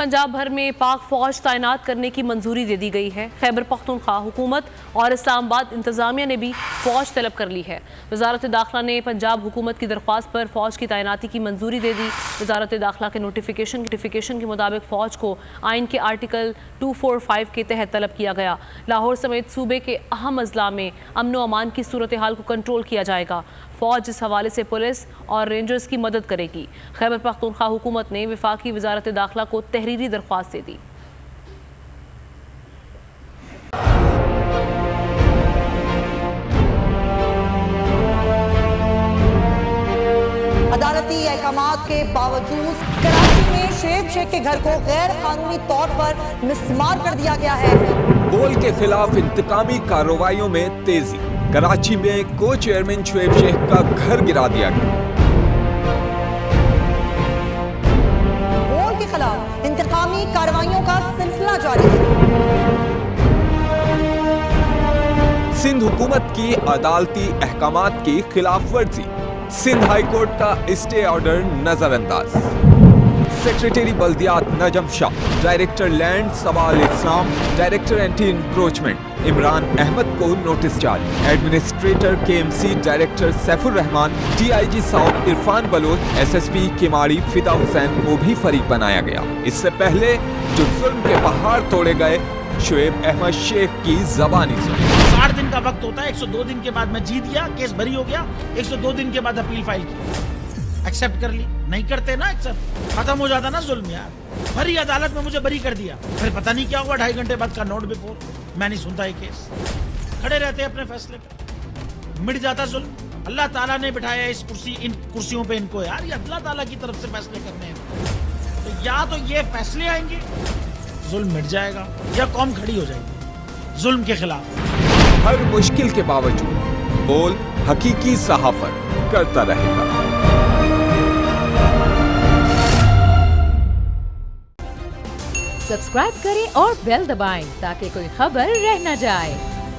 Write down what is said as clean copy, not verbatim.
पंजाब भर में पाक फौज तैनात करने की मंजूरी दे दी गई है। खैबर पख्तूनख्वा हुकूमत और इस्लामाबाद इंतजामिया ने भी फौज तलब कर ली है। वजारत दाखिला ने पंजाब हुकूमत की दरख्वास्त पर फौज की तैनाती की मंजूरी दे दी। वजारत दाखिला के नोटिफिकेशन के मुताबिक फौज को आइन के आर्टिकल 245 के तहत तलब किया गया। लाहौर समेत सूबे के अहम अजला में अमन व अमान की सूरत हाल को कंट्रोल किया जाएगा। फौज इस हवाले से पुलिस और रेंजर्स की मदद करेगी। खैबर पख्तूनख्वा हुकूमत ने वफाकी वजारत दाखिला को तहरीरी दरख्वास्त दे दी। अदालती अहकामात के बावजूद कराची में शुएब शेख के घर को गैर कानूनी तौर पर मिसमार कर दिया गया है। बोल के खिलाफ इंतकामी कार्रवाइयों में तेजी। कराची में को चेयरमैन शुएब शेख का घर गिरा दिया गया। बोल के खिलाफ इंतकामी कार्रवाइयों का सिलसिला जारी है। सिंध हुकूमत की अदालती अहकामात की खिलाफ वर्जी। सिंध हाई कोर्ट का स्टे ऑर्डर नजरअंदाज। सेक्रेटरी बल्दियात Najam Shah, director land Sawal Islam, director anti encroachment Imran Ahmed को नोटिस जारी। Administrator KMC director Saifur Rehman, DIG South Irfan Baloch, SSP Keamari Fida Hussain को भी फरीक बनाया गया। इससे पहले जो जुल्म के पहाड़ तोड़े गए, शुएब अहमद शेख की जबानी सुनी। 60 दिन का वक्त होता है, 102 दिन के बाद मैं जीत गया, केस भरी हो गया, 102 दिन के बाद अपील फाइल की, एक्सेप्ट कर ली। नहीं करते ना एक्सेप्ट, खत्म हो जाता ना जुल्म यार। भरी अदालत में मुझे बरी कर दिया, फिर पता नहीं क्या हुआ, 2.5 घंटे बाद का नोट बिफोर, मैं नहीं सुनता ये केस। खड़े रहते अपने फैसले पे, मिट जाता जुल्म। अल्लाह ताला ने बिठाया इस कुर्सी, इन कुर्सियों पे इनको यार, ये अल्लाह ताला की तरफ से फैसले करने हैं। तो या तो ये फैसले आएंगे, जुल्म मिट जाएगा, या कौम खड़ी हो जाएगी जुल्म के खिलाफ। हर मुश्किल के बावजूद बोल हकीकी सहाफत करता रहेगा। सब्सक्राइब करें और बेल दबाएं ताकि कोई खबर रह न जाए।